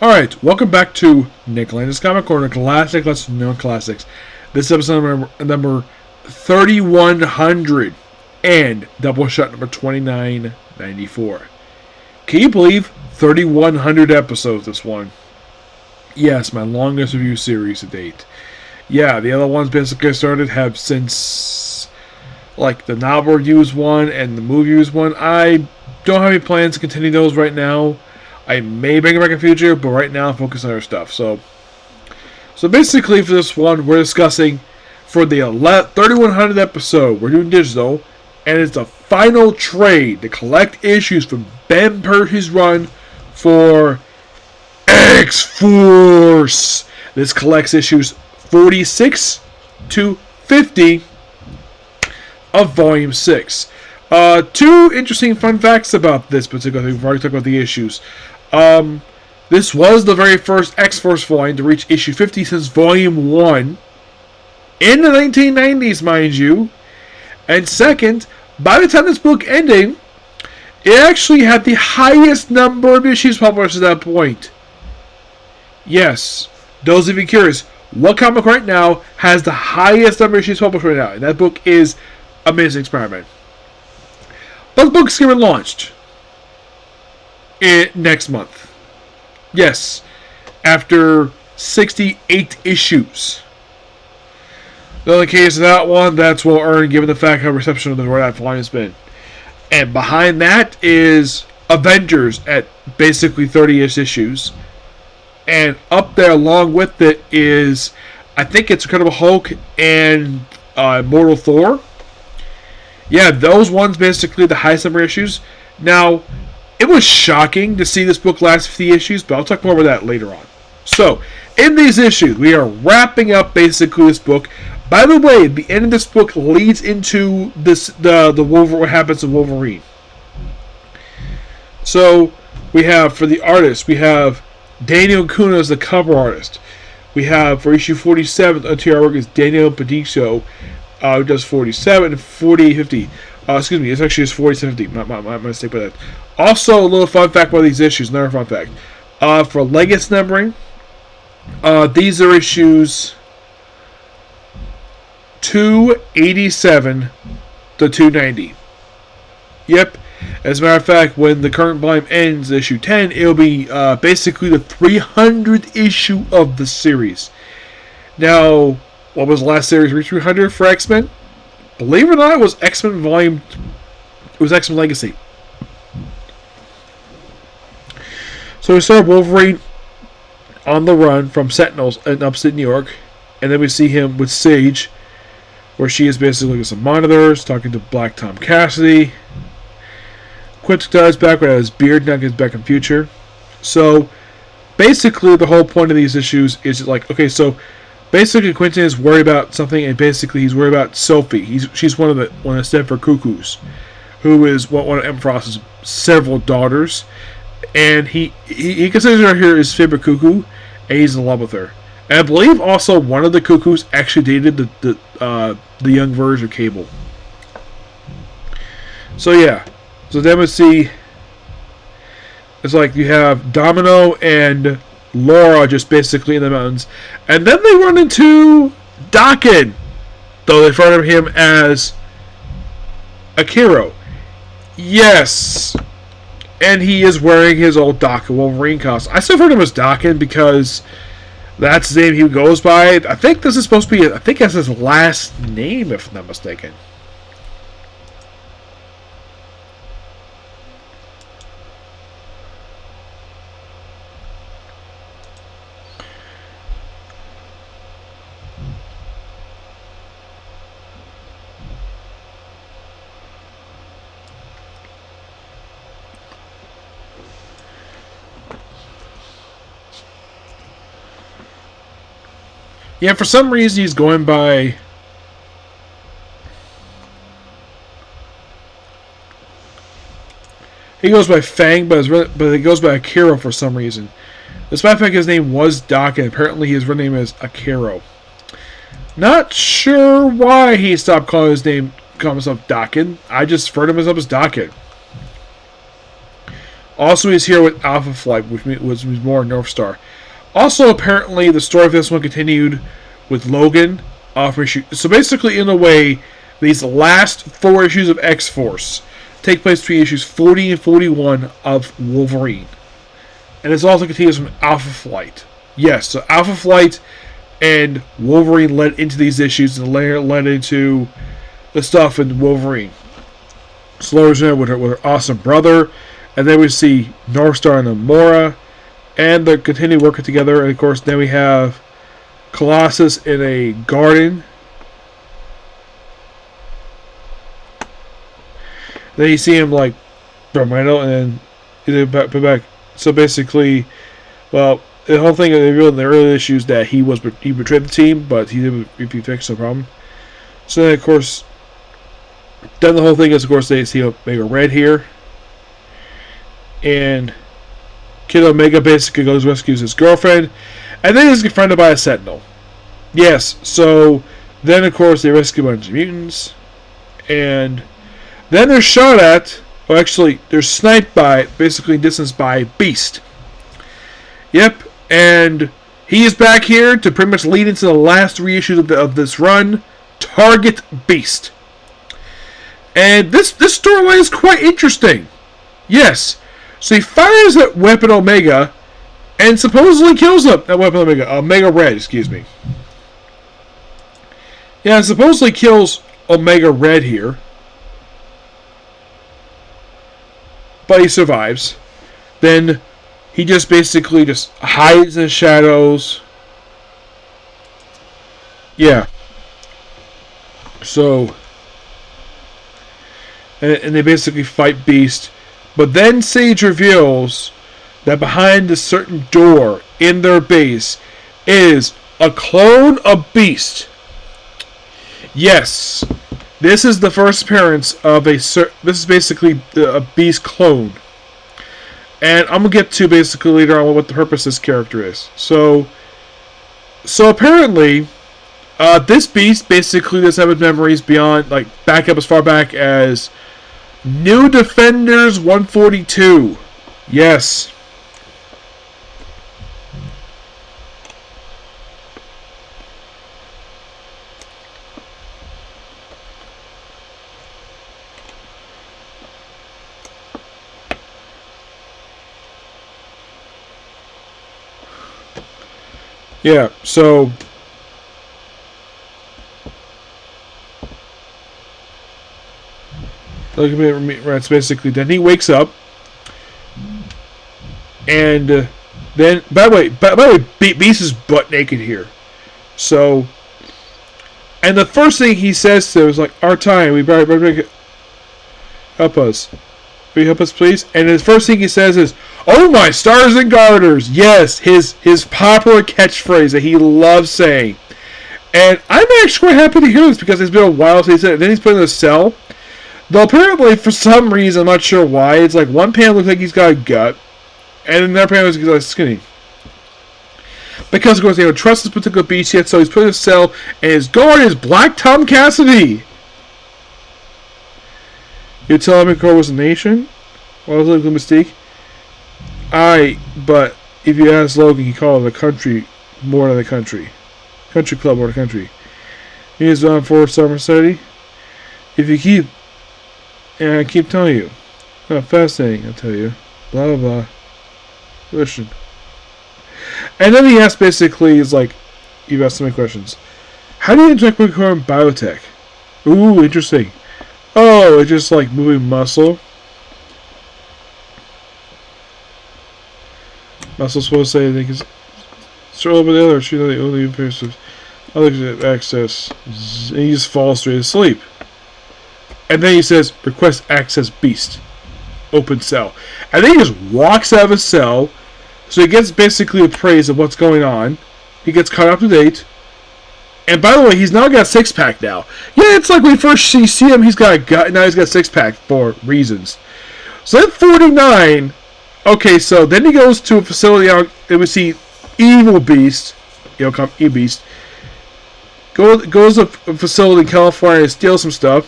Alright, welcome back to Nick Lenz's Comic Corner, classic, lesser known classics. This is episode number 3100 and Doubleshot number 2994. Can you believe 3100 episodes this one? Yes, my longest review series to date. Yeah, the other ones basically started have since like the novel reviews one and the movie reviews one. I don't have any plans to continue those right now. I may bring it back in the future, but right now I'm focused on other stuff. So basically for this one, we're discussing for the 3100th episode, we're doing digital, and it's the final trade to collect issues from Ben Percy's run for X-Force. This collects issues 46 to 50 of Volume 6. Two interesting fun facts about this particular thing. We've already talked about the issues. This was the very first X-Force volume to reach issue 50 since Volume 1 in the 1990s, mind you. And second, by the time this book ended, it actually had the highest number of issues published at that point. Yes, those of you curious, what comic right now has the highest number of issues published right now? And that book is Amazing Spider-Man. But the book's getting launched next month. Yes, after 68 issues. The only case of that one, that's well earned given the fact how reception of the Red Eye volume has been. And behind that is Avengers at basically 30-ish issues. And up there along with it is, I think it's Incredible Hulk and Immortal Thor. Yeah, those ones basically the highest number of issues. Now, it was shocking to see this book last 50 issues, but I'll talk more about that later on. So, in these issues, we are wrapping up basically this book. By the way, the end of this book leads into the Wolverine, what happens to Wolverine. So, we have, for the artist, we have Daniel Kuna as the cover artist. We have, for issue 47, the artwork is Daniel Padicio, who does 47 and 50. Excuse me, it's actually just 4750. My mistake by that. Also, a little fun fact about these issues. Another fun fact. For Legacy numbering, these are issues 287 to 290. Yep. As a matter of fact, when the current volume ends, issue 10, it'll be basically the 300th issue of the series. Now, what was the last series reach 300 for X-Men? Believe it or not, it was X-Men Volume. It was X-Men Legacy. So we start Wolverine on the run from Sentinels in upstate New York, and then we see him with Sage, where she is basically looking at some monitors, talking to Black Tom Cassidy. Quintus does back with his beard, now gets back in future. So basically, the whole point of these issues is like, okay, so basically Quentin is worried about something, and basically he's worried about Sophie. She's one of the Stanford Cuckoos, who is one of M. Frost's several daughters, and he considers her here his favorite cuckoo, and he's in love with her. And I believe also one of the cuckoos actually dated the young version of Cable. So yeah, so then we see it's like you have Domino and Laura just basically in the mountains, and then they run into Daken, though they refer to him as Akiro. Yes, and he is wearing his old Daken Wolverine costume. I still refer to him as Daken because that's the name he goes by. I think this is supposed to be, I think that's his last name, if I'm not mistaken. Yeah, for some reason he's going by... He goes by Fang, but he goes by Akiro for some reason. Despite the fact his name was Doc, and apparently his real name is Akiro. Not sure why he stopped calling himself Daken. I just referred to himself as Daken. Also, he's here with Alpha Flight, which was more North Star. Also, apparently, the story of this one continued with Logan. So basically, in a way, these last 4 issues of X-Force take place between issues 40 and 41 of Wolverine. And this also continues from Alpha Flight. Yes, so Alpha Flight and Wolverine led into these issues and led into the stuff in Wolverine. Slower's there with her awesome brother. And then we see Northstar and Amora. And they continue working together. And of course, then we have Colossus in a garden. Then you see him like Bromino, and then back. So basically, well, the whole thing they revealed in the early issues that he betrayed the team, but he fixed the problem. So then, of course, then the whole thing is, of course, they see Omega Red here, and Kid Omega basically goes rescues his girlfriend, and then he's confronted by a Sentinel. Yes, so then of course they rescue a bunch of mutants, and then they're shot at. Well, actually, they're sniped by, basically distanced by Beast. Yep, and he is back here to pretty much lead into the last 3 issues of this run. Target Beast. And this storyline is quite interesting. Yes. So he fires at Weapon Omega and supposedly kills him. Not Weapon Omega. Omega Red, excuse me. Yeah, supposedly kills Omega Red here. But he survives. Then he just basically just hides in the shadows. Yeah. So, and they basically fight Beast. But then Sage reveals that behind a certain door in their base is a clone of Beast. Yes. This is the first appearance of this is basically a Beast clone. And I'm going to get to basically later on what the purpose of this character is. So apparently, this Beast basically does have its memories beyond, like, back up as far back as New Defenders 142. Yes. Yeah, so look at me, right? Basically, then he wakes up, and then by the way, Beast is butt naked here. So, and the first thing he says to him is like, "Our time, we better help us. Will you help us, please?" And the first thing he says is, "Oh my stars and garters!" Yes, his popular catchphrase that he loves saying. And I'm actually quite happy to hear this because it's been a while since he said it. Then he's put in a cell. Though apparently, for some reason, I'm not sure why, it's like one panel looks like he's got a gut, and another panel looks like he's skinny. Because, of course, they don't trust this particular Beast yet, so he's put in a cell, and his guard is Black Tom Cassidy. You tell him Core was a nation? Well, that was a mistake. But if you ask Logan, he called it a country more than a country. Country club more than a country. He is on for Summer City. If you keep, and I keep telling you, fascinating, I'll tell you. Blah, blah, blah. Listen. And then he asks basically, he's like, you've asked so many questions. How do you interact with core and biotech? Ooh, interesting. Oh, it's just like moving muscle. Muscle's supposed to say they can throw over the other, she's not the only person. Other access. And he just falls straight asleep. And then he says, request access Beast. Open cell. And then he just walks out of his cell. So he gets basically appraised of what's going on. He gets caught up to date. And by the way, he's now got a six-pack now. Yeah, it's like when first you see him, he's got a gut, and now he's got a six-pack for reasons. So then 49, okay, so then he goes to a facility out, and we see Evil Beast, come E-Beast, goes to a facility in California and steals some stuff.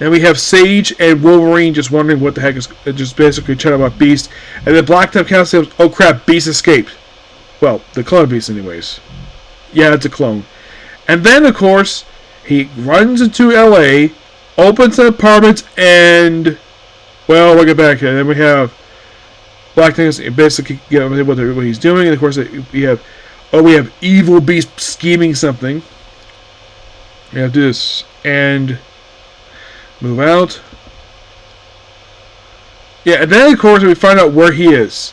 Then we have Sage and Wolverine just wondering what the heck is, just basically chatting about Beast. And then Black Top Council says, oh crap, Beast escaped. Well, the clone Beast anyways. Yeah, it's a clone. And then, of course, he runs into LA, opens an apartment, and, well, we'll get back here. Then we have Black Things basically get what he's doing. And, of course, we have Evil Beast scheming something. We have this. And move out. Yeah, and then, of course, we find out where he is.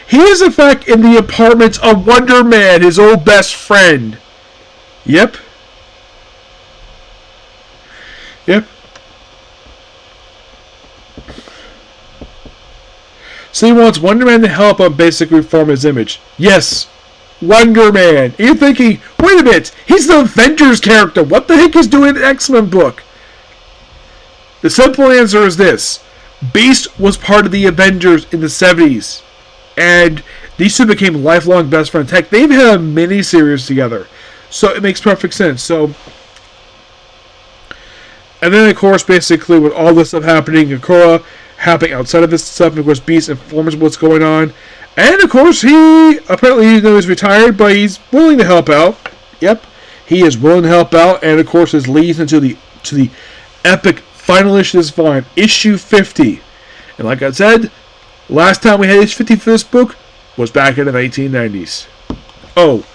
He is, in fact, in the apartment of Wonder Man, his old best friend. Yep. So he wants Wonder Man to help him basically reform his image. Yes, Wonder Man. You're thinking, wait a minute, he's the Avengers character. What the heck is doing in the X-Men book? The simple answer is this. Beast was part of the Avengers in the 70s. And these two became lifelong best friends. Heck, they've had a mini-series together. So it makes perfect sense. So, and then, of course, basically, with all this stuff happening, Kokora happening outside of this stuff, and of course, Beast informs what's going on. And, of course, he apparently, even though he's retired, but he's willing to help out. Yep, he is willing to help out, and, of course, this leads into the epic final issue of this volume, issue 50. And like I said, last time we had issue 50 for this book was back in the 1990s. Oh,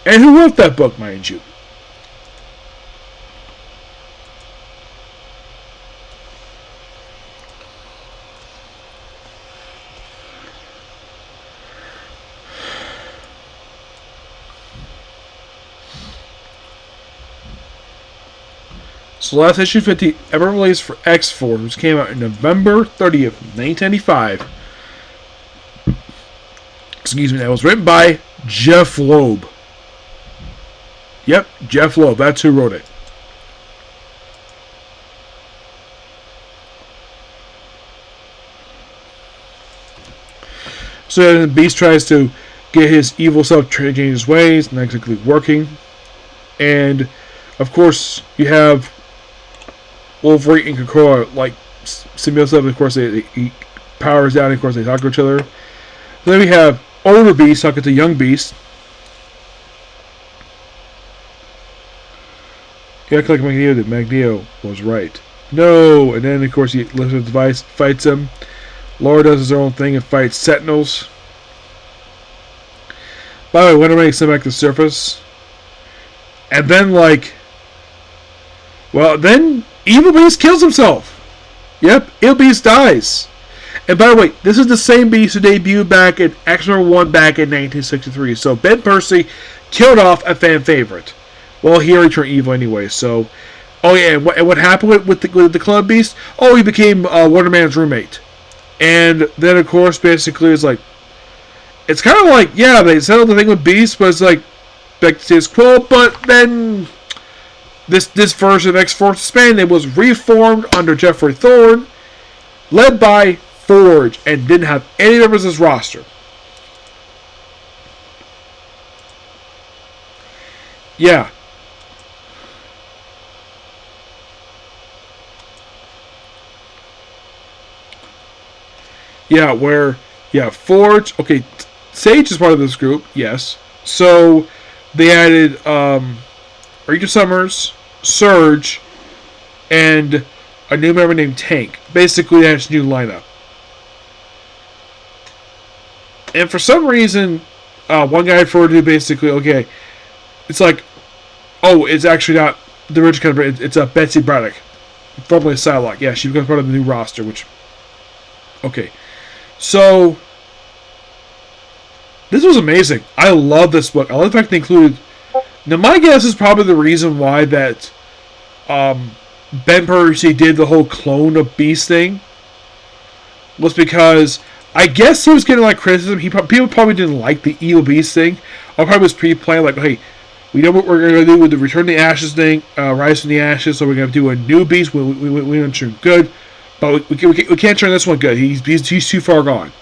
and who wrote that book, mind you? So last issue 50 ever released for X-Force, which came out in November 30th, 1995. Excuse me, that was written by Jeff Loeb. Yep, Jeff Loeb, that's who wrote it. So then Beast tries to get his evil self changing his ways, not exactly working. And, of course, you have Wolverine and Kokora, like, symbiote stuff. Of course, he powers down, and of course, they talk to each other. Then we have older Beast talking to young Beast. Yeah, like Magneto did. Magneto was right. No! And then, of course, he lifts his device, fights him. Laura does his own thing and fights Sentinels. By the way, Wonder Man sent back to the surface. And then, like, well, then Evil Beast kills himself. Yep, Evil Beast dies. And by the way, this is the same Beast who debuted back in X-Men 1 back in 1963. So Ben Percy killed off a fan favorite. Well, he already turned evil anyway, so... Oh yeah, and what happened with the Club Beast? Oh, he became Wonder Man's roommate. And then, of course, basically, it's like... It's kind of like, yeah, they settled the thing with Beast, but it's like... Back to status quo, but then... This version of X-Force Expanded was reformed under Jeffrey Thorne, led by Forge, and didn't have any members of his roster. Yeah. Yeah, where... Yeah, Forge... Okay, Sage is part of this group, yes. So, they added... Rita Summers, Surge, and a new member named Tank. Basically, that's a new lineup. And for some reason, one guy referred to basically, okay, it's like, oh, it's actually not the original kind of, it's Betsy Braddock, formerly Psylocke. Yeah, she becomes part of the new roster, which, okay. So, this was amazing. I love this book. I love the fact they included... Now, my guess is probably the reason why that Ben Percy did the whole clone of Beast thing was because I guess he was getting a lot of criticism. People probably didn't like the Evil Beast thing. Or probably was pre-planned, like, hey, we know what we're going to do with the Return to the Ashes thing, Rise from the Ashes, so we're going to do a new Beast. We don't turn good, but we can't turn this one good. He's too far gone.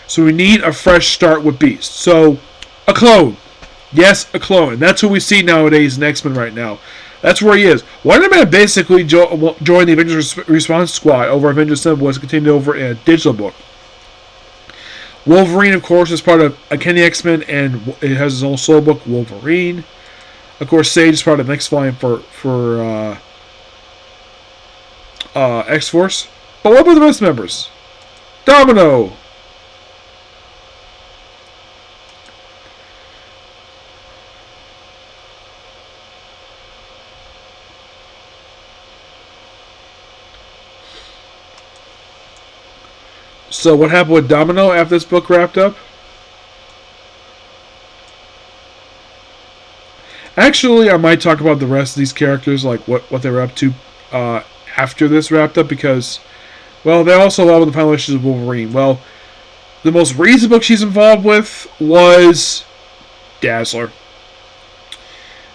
So we need a fresh start with Beast. So, a clone. Yes, a clone. That's what we see nowadays in X-Men right now. That's where he is. Wonder Man basically joined the Avengers Response Squad over Avengers 7, was continued over in a digital book. Wolverine, of course, is part of Uncanny X-Men, and it has his own solo book, Wolverine. Of course, Sage is part of the next volume for X-Force. But what about the rest members? Domino! So what happened with Domino after this book wrapped up? Actually, I might talk about the rest of these characters, like what they were up to after this wrapped up, because, well, they also involved in the final issues of Wolverine. Well, the most recent book she's involved with was Dazzler.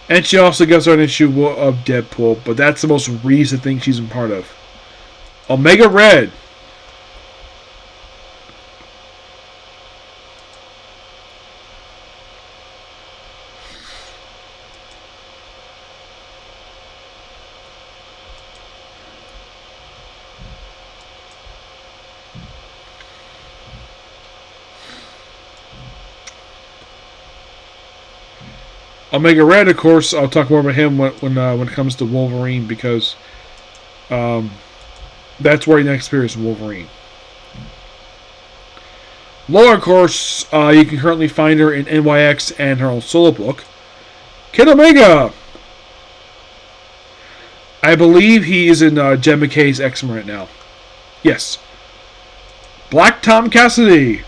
And she also gets an issue of Deadpool, but that's the most recent thing she's been part of. Omega Red. Omega Red, of course, I'll talk more about him when it comes to Wolverine, because that's where he next appears in Wolverine. Laura, of course, you can currently find her in NYX and her own solo book. Kid Omega! I believe he is in Jen McKay's X-Men right now. Yes. Black Tom Cassidy!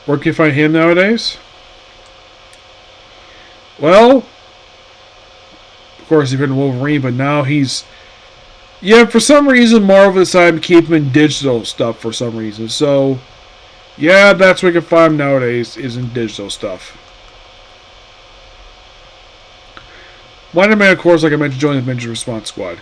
Where can you find him nowadays? Well, of course, he's been Wolverine, but now he's... Yeah, for some reason, Marvel decided to keep him in digital stuff for some reason. So, yeah, that's where you can find him nowadays, is in digital stuff. Wonder Man, of course, like I mentioned, joined the Avengers Response Squad.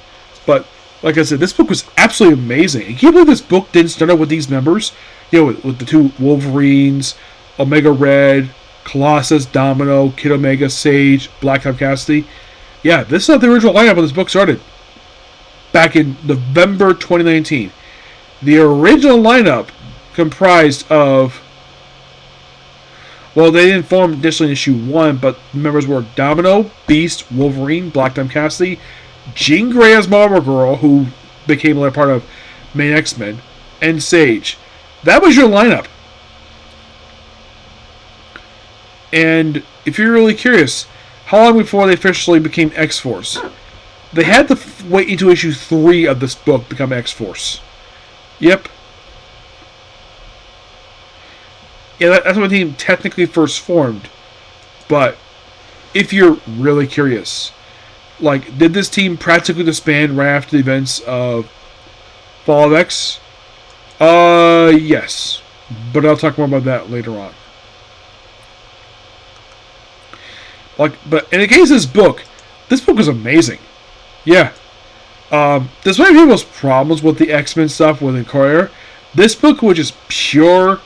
But, like I said, this book was absolutely amazing. And can you believe this book didn't start out with these members? You know, with the two Wolverines, Omega Red, Colossus, Domino, Kid Omega, Sage, Black Tom Cassidy. Yeah, this is not the original lineup when this book started. Back in November 2019. The original lineup comprised of... Well, they didn't form initially in issue 1, but the members were Domino, Beast, Wolverine, Black Tom Cassidy, Jean Grey as Marvel Girl, who became a part of main X-Men, and Sage. That was your lineup. And if you're really curious, how long before they officially became X-Force? They had to wait until issue 3 of this book to become X-Force. Yep. Yeah, that's when the team technically first formed. But if you're really curious, like, did this team practically disband right after the events of Fall of X? Yes. But I'll talk more about that later on. But in the case of this book was amazing. Yeah. Despite people's problems with the X-Men stuff with the Courier, this book was just pure,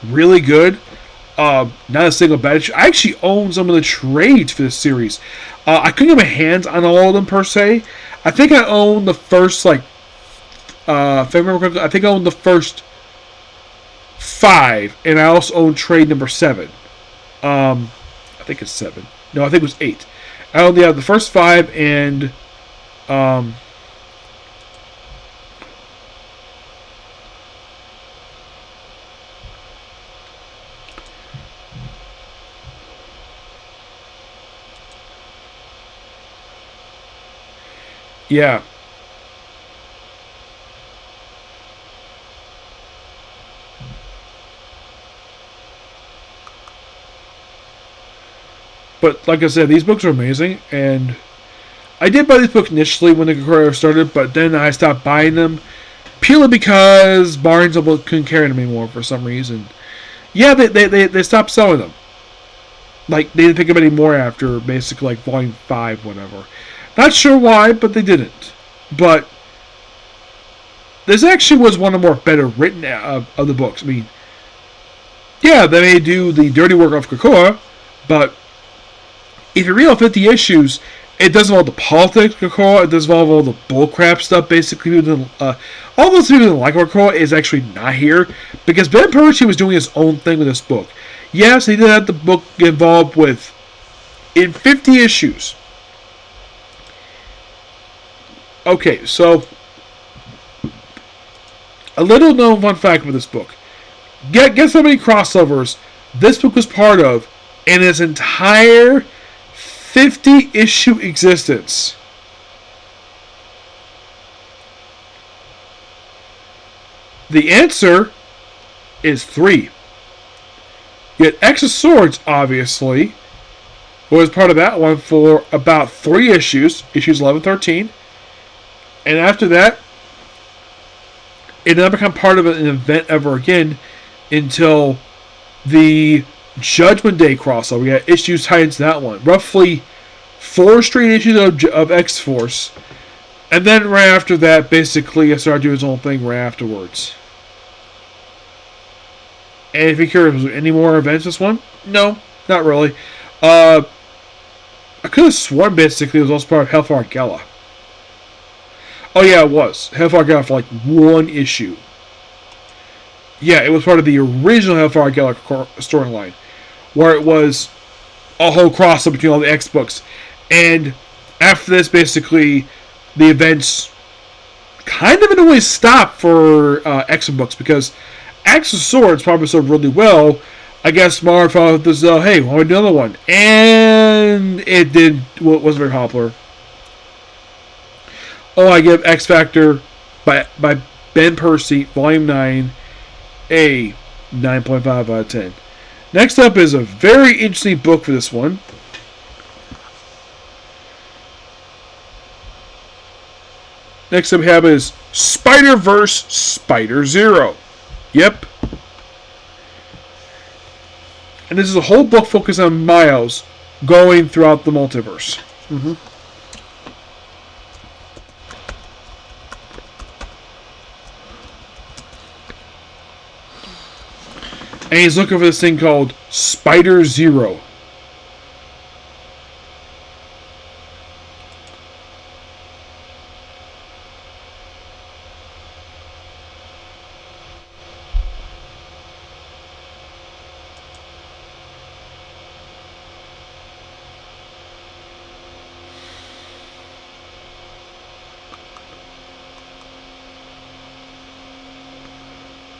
really good. Not a single bad issue. I actually own some of the trades for this series. I couldn't get my hands on all of them per se. I think I own the first, if I remember correctly, I think I own the first 5, and I also own trade number 7. I think it's 7. No, I think it was 8. I own the first 5 and yeah. But like I said, these books are amazing, and I did buy these books initially when the Courier started, but then I stopped buying them purely because Barnes & Noble couldn't carry them anymore for some reason. Yeah, they stopped selling them. Like, they didn't pick up any more after basically like volume 5, whatever. Not sure why, but they didn't. But this actually was one of the more better written of the books. I mean, Yeah, they may do the dirty work of Krakoa, but if you read all 50 issues, it does involve the politics of Krakoa, it does involve all the bullcrap stuff, basically. All those people that like Krakoa is actually not here, because Ben Percy was doing his own thing with this book. Yes, he did have the book involved with, in 50 issues. Okay, so, a little known fun fact about this book. Guess how many crossovers this book was part of in its entire 50-issue existence? The answer is 3. Yet X of Swords, obviously, was part of that one for about 3 issues, issues 11, 13. And after that, it never became part of an event ever again until the Judgment Day crossover. We got issues tied into that one. Roughly 4 straight issues of X-Force. And then right after that, basically, it started doing its own thing right afterwards. And if you're curious, was there any more events this one? No, not really. I could have sworn basically it was also part of Hellfire Gala. Oh yeah, it was. Hellfire Gala for like 1 issue. Yeah, it was part of the original Hellfire Gala storyline, where it was a whole crossover between all the X books. And after this, basically, the events kind of in a way stopped for X books, because X of Swords probably sold really well. I guess Marvel thought this, hey, why don't we do another one? And it wasn't very popular. Oh, I give X Factor by Ben Percy, Volume 9, a 9.5 out of 10. Next up is a very interesting book for this one. Next up we have is Spider-Verse Spider Zero. Yep. And this is a whole book focused on Miles going throughout the multiverse. Mm-hmm. And he's looking for this thing called Spider Zero.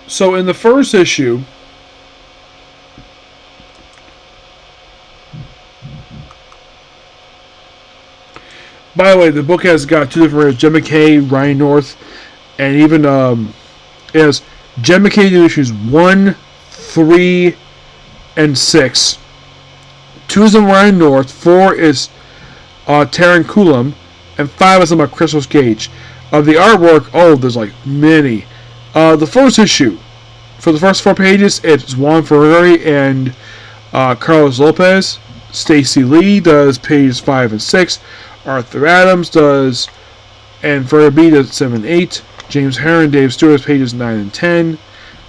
So in the first issue, by the way, the book has got 2 different Jed MacKay, Ryan North, and even it has Jed MacKay do issues 1, 3, and 6. 2 is on Ryan North, 4 is Taran Coulomb, and 5 is on by Christos Gage. Of the artwork, there's like many. The first issue, for the first 4 pages, it's Juan Ferrari and Carlos Lopez. Stacey Lee does pages 5 and 6. Arthur Adams does, and Ferrer B does 7 and 8. James Herron, Dave Stewart does pages 9 and 10.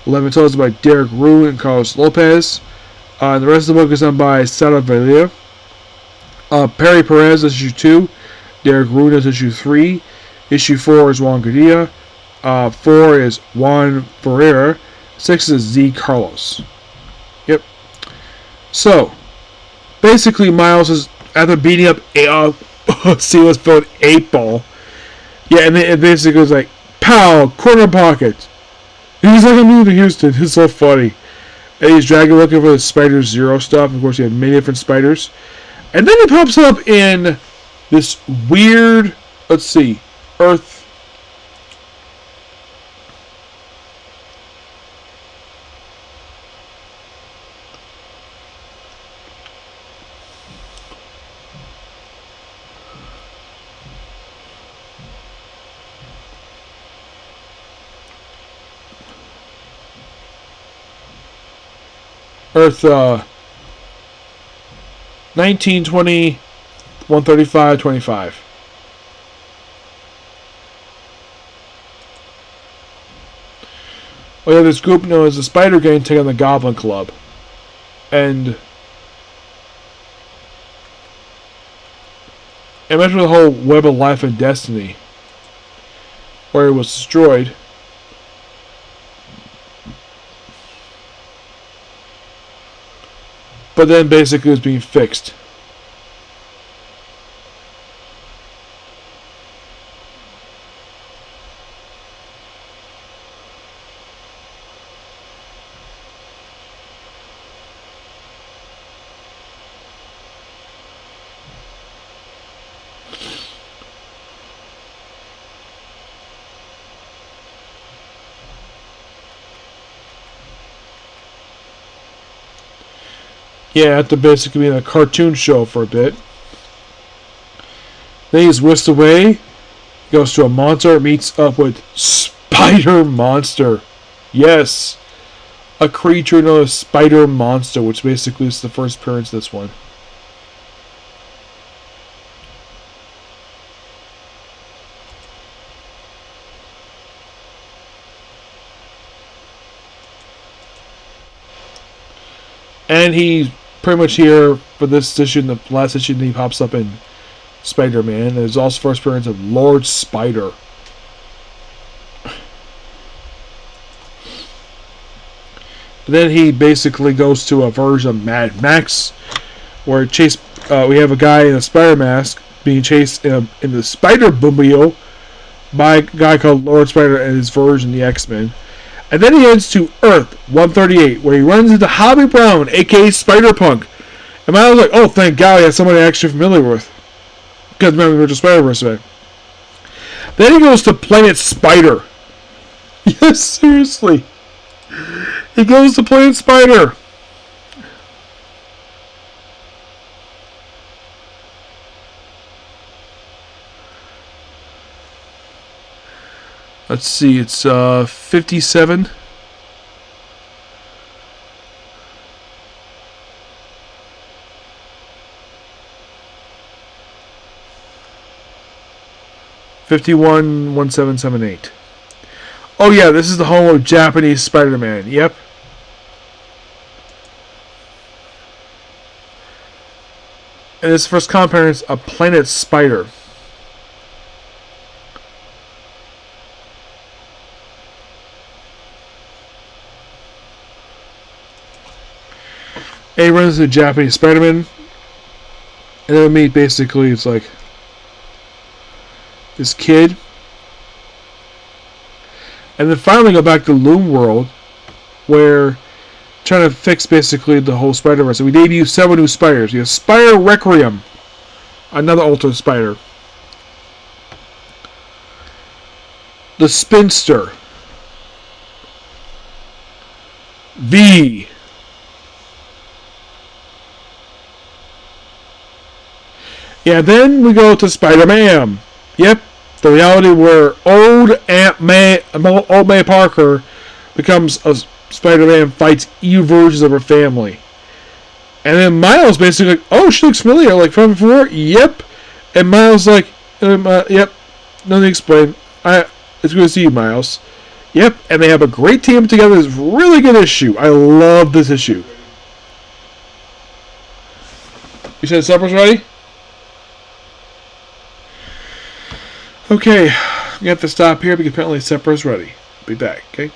11 tells by Derek Rue and Carlos Lopez. The rest of the book is done by Sara Valia. Perry Perez does issue 2. Derek Rue does issue 3. Issue 4 is Juan Garcia. 4 is Juan Ferreira. 6 is Z. Carlos. Yep. So, basically, Miles is, after beating up Silas Phone 8-Ball, yeah, and it basically goes like, pow, corner pocket. And he's like, I'm moving to Houston. It's so funny. And he's dragging looking for the Spider Zero stuff. Of course, he had many different spiders. And then he pops up in this weird, let's see, Earth. Earth 1920 135 25. We have this group known as the Spider Gang take on the Goblin Club. And imagine the whole Web of Life and Destiny, where it was destroyed. But then basically it was being fixed. Yeah, after basically being a cartoon show for a bit. Then he's whisked away, goes to a monster, meets up with Spider Monster. Yes! A creature known as Spider Monster, which basically is the first appearance of this one. And he pretty much here for this issue, the last issue, he pops up in Spider-Man. There's also first appearance of Lord Spider. Then he basically goes to a version of Mad Max, where we have a guy in a spider mask being chased in the Spider-Mobile by a guy called Lord Spider and his version, the X-Men. And then he heads to Earth 138, where he runs into Hobby Brown, aka Spider-Punk. And I was like, oh, thank God he has somebody actually familiar with. Because remember, we were just Spider-Verse today. Then he goes to Planet Spider. Yes, seriously. He goes to Planet Spider. Let's see, it's 57. '51 1778. Oh yeah, this is the home of Japanese Spider-Man. Yep. And his first appearance of Planet Spider. And he runs into Japanese Spider-Man. And then we meet basically, it's like this kid. And then finally go back to Loom World, where trying to fix basically the whole Spider-Verse. So we debut several new spiders. We have Spider Requiem, another alternate spider. The Spinster. V. Yeah, then we go to Spider-Man. Yep, the reality where old May Parker becomes a Spider-Man, fights evil versions of her family. And then Miles basically like, oh, she looks familiar, like from before? Yep. And Miles like, yep, nothing to explain. It's good to see you, Miles. Yep, and they have a great team together. It's a really good issue. I love this issue. You said supper's ready? Okay, we have to stop here because apparently supper is ready. Be back, okay?